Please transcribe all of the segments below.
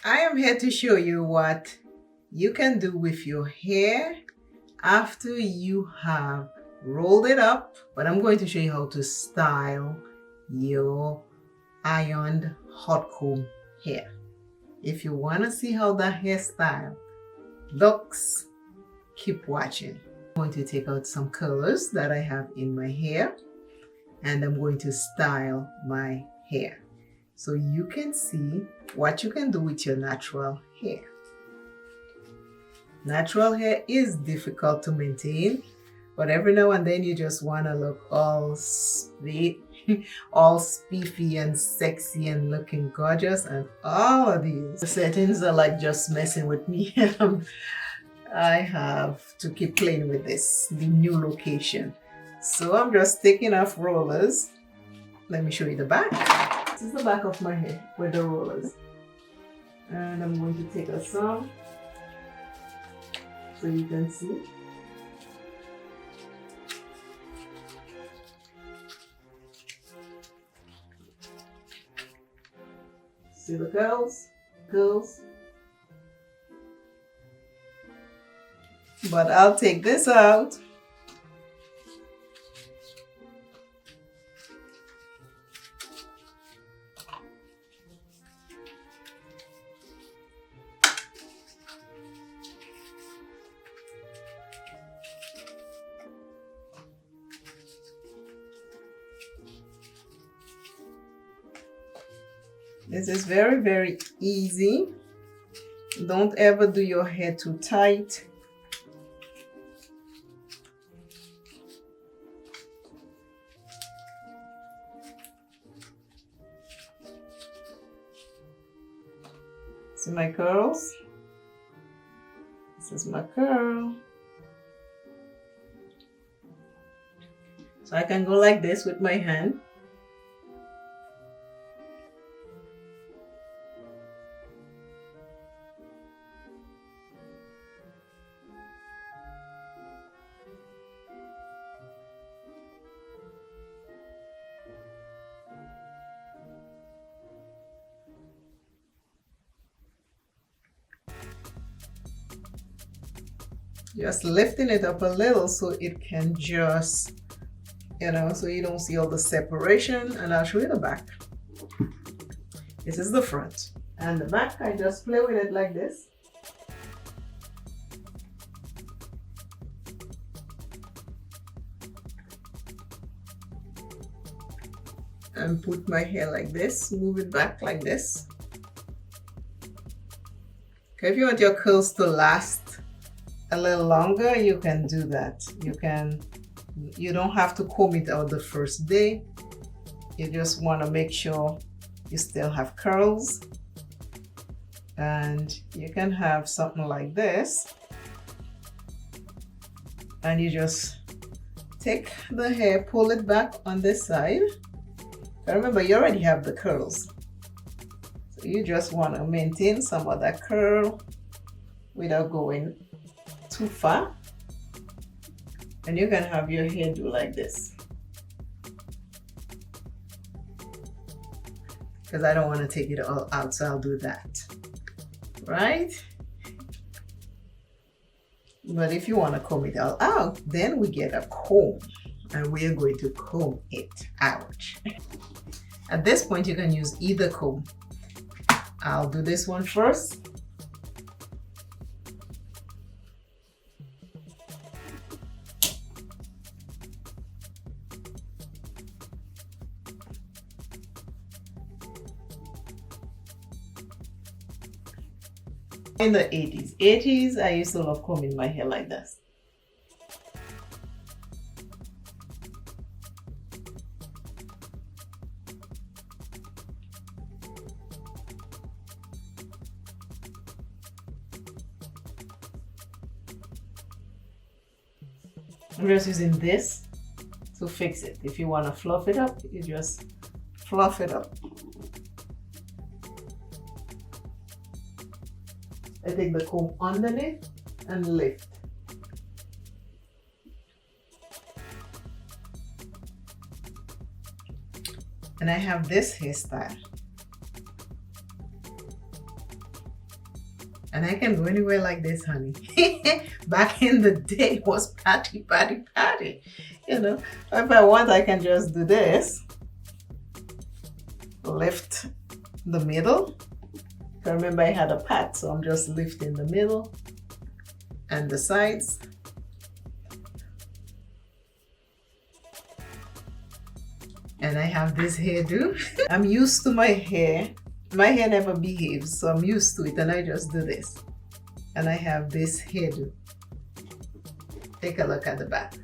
I am here to show you what you can do with your hair after you have rolled it up, but I'm going to show you how to style your ironed hot comb hair. If you want to see how that hairstyle looks, keep watching. I'm going to take out some colors that I have in my hair and I'm going to style my hair so you can see what you can do with your natural hair. Natural hair is difficult to maintain, but every now and then you just want to look all all spiffy and sexy and looking gorgeous, and all of these settings are like just messing with me. I have to keep playing with the new location. So I'm just taking off rollers. Let me show you the back. This is the back of my hair with the rollers. And I'm going to take a some so you can see. See the curls? But I'll take this out. This is very, very easy. Don't ever do your hair too tight. See my curls? This is my curl. So I can go like this with my hand. Just lifting it up a little so it can just, so you don't see all the separation. And I'll show you the back. This is the front. And the back, I just play with it like this. And put my hair like this, move it back like this. Okay, if you want your curls to last a little longer, you can do that. You don't have to comb it out the first day. You just want to make sure you still have curls. And you can have something like this. And you just take the hair, pull it back on this side. But remember, you already have the curls. So you just want to maintain some of that curl without going too far, and you can have your hair do like this, because I don't want to take it all out, so I'll do that, right? But if you want to comb it all out, then we get a comb and we are going to comb it out. At this point you can use either comb. I'll do this one first. In the 80s, I used to love combing my hair like this. I'm just using this to fix it. If you want to fluff it up, you just fluff it up. I take the comb underneath and lift. And I have this hairstyle. And I can go anywhere like this, honey. Back in the day, it was patty, patty, patty. You know, if I want, I can just do this. Lift the middle. Remember, I had a pat, so I'm just lifting the middle and the sides. And I have this hairdo. I'm used to my hair. My hair never behaves, so I'm used to it, and I just do this. And I have this hairdo. Take a look at the back.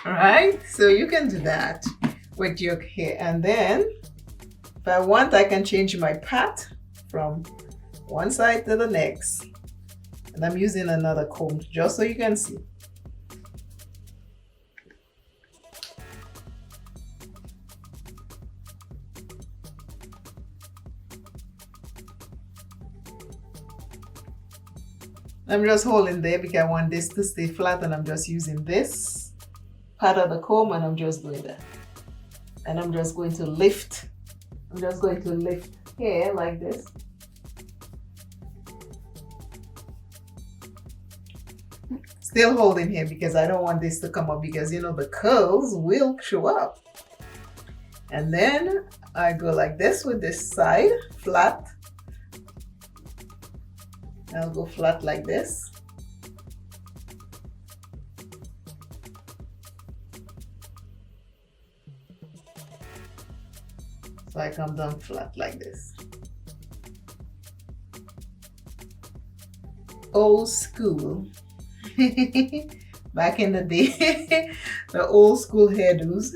All right, so you can do that with your hair. And then, if I want, I can change my pat from one side to the next. And I'm using another comb just so you can see. I'm just holding there because I want this to stay flat, and I'm just using this part of the comb, and I'm just doing that. And I'm just going to lift. I'm just going to lift hair like this. Still holding here because I don't want this to come up, because you know the curls will show up. And then I go like this with this side flat. I'll go flat like this. So I come down flat like this. Old school. Back in the day, the old school hairdos.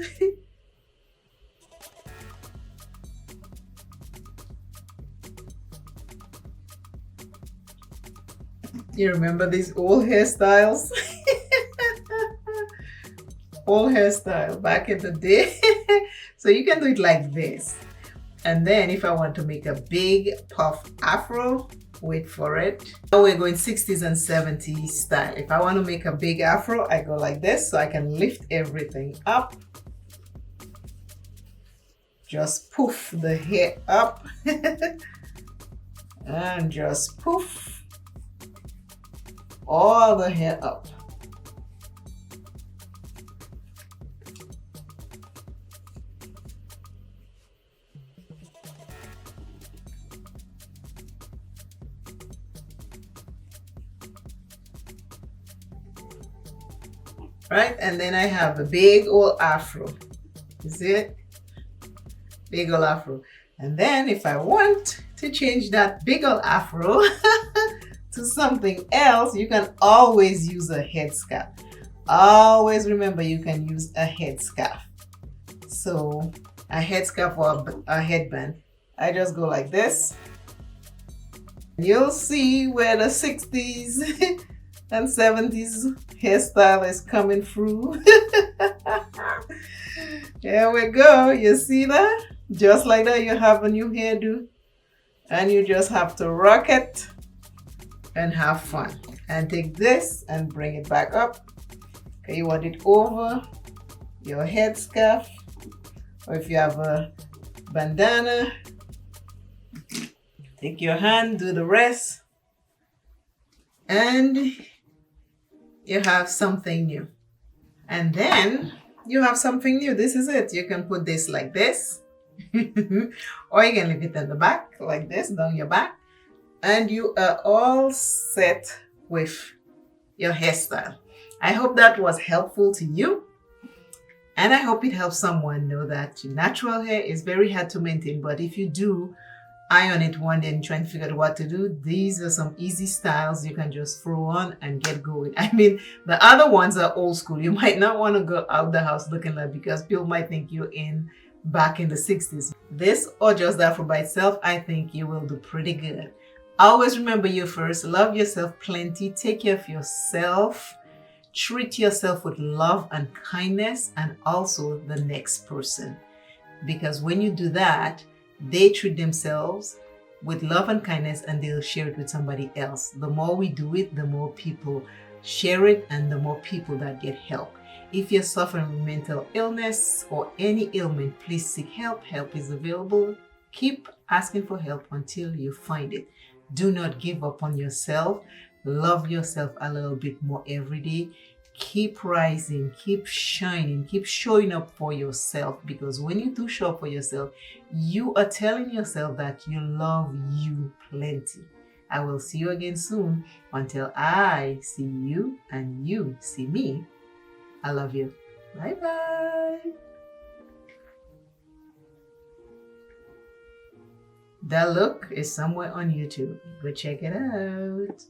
You remember these old hairstyles? Old hairstyle back in the day. So you can do it like this. And then if I want to make a big puff afro, wait for it. Now we're going 60s and 70s style. If I want to make a big afro, I go like this so I can lift everything up. Just poof the hair up. And just poof all the hair up. Right, and then I have a big old afro. You see it? Big old afro. And then if I want to change that big old afro to something else, you can always use a headscarf. Always remember, you can use a headscarf. So a headscarf or a headband. I just go like this. You'll see where the 60s and 70s hairstyle is coming through. There we go. You see that? Just like that, you have a new hairdo. And you just have to rock it and have fun. And take this and bring it back up. Okay, you want it over your headscarf. Or if you have a bandana, take your hand, do the rest. And you have something new. And then you have something new. This is it. You can put this like this. Or you can leave it at the back like this, down your back. And you are all set with your hairstyle. I hope that was helpful to you. And I hope it helps someone know that your natural hair is very hard to maintain. But if you do iron it one day and try and figure out what to do, these are some easy styles you can just throw on and get going. I mean, the other ones are old school. You might not want to go out the house looking like, because people might think you're back in the 60s. This, or just that for by itself, I think you will do pretty good. Always remember you first. Love yourself plenty. Take care of yourself. Treat yourself with love and kindness, and also the next person. Because when you do that, they treat themselves with love and kindness, and they'll share it with somebody else. The more we do it, the more people share it, and the more people that get help. If you're suffering with mental illness or any ailment, please seek help. Help is available Keep asking for help until you find it. Do not give up on yourself. Love yourself a little bit more every day. Keep rising, keep shining, keep showing up for yourself, because when you do show up for yourself, you are telling yourself that you love you plenty. I will see you again soon. Until I see you and you see me, I love you. Bye bye. That look is somewhere on YouTube. Go check it out.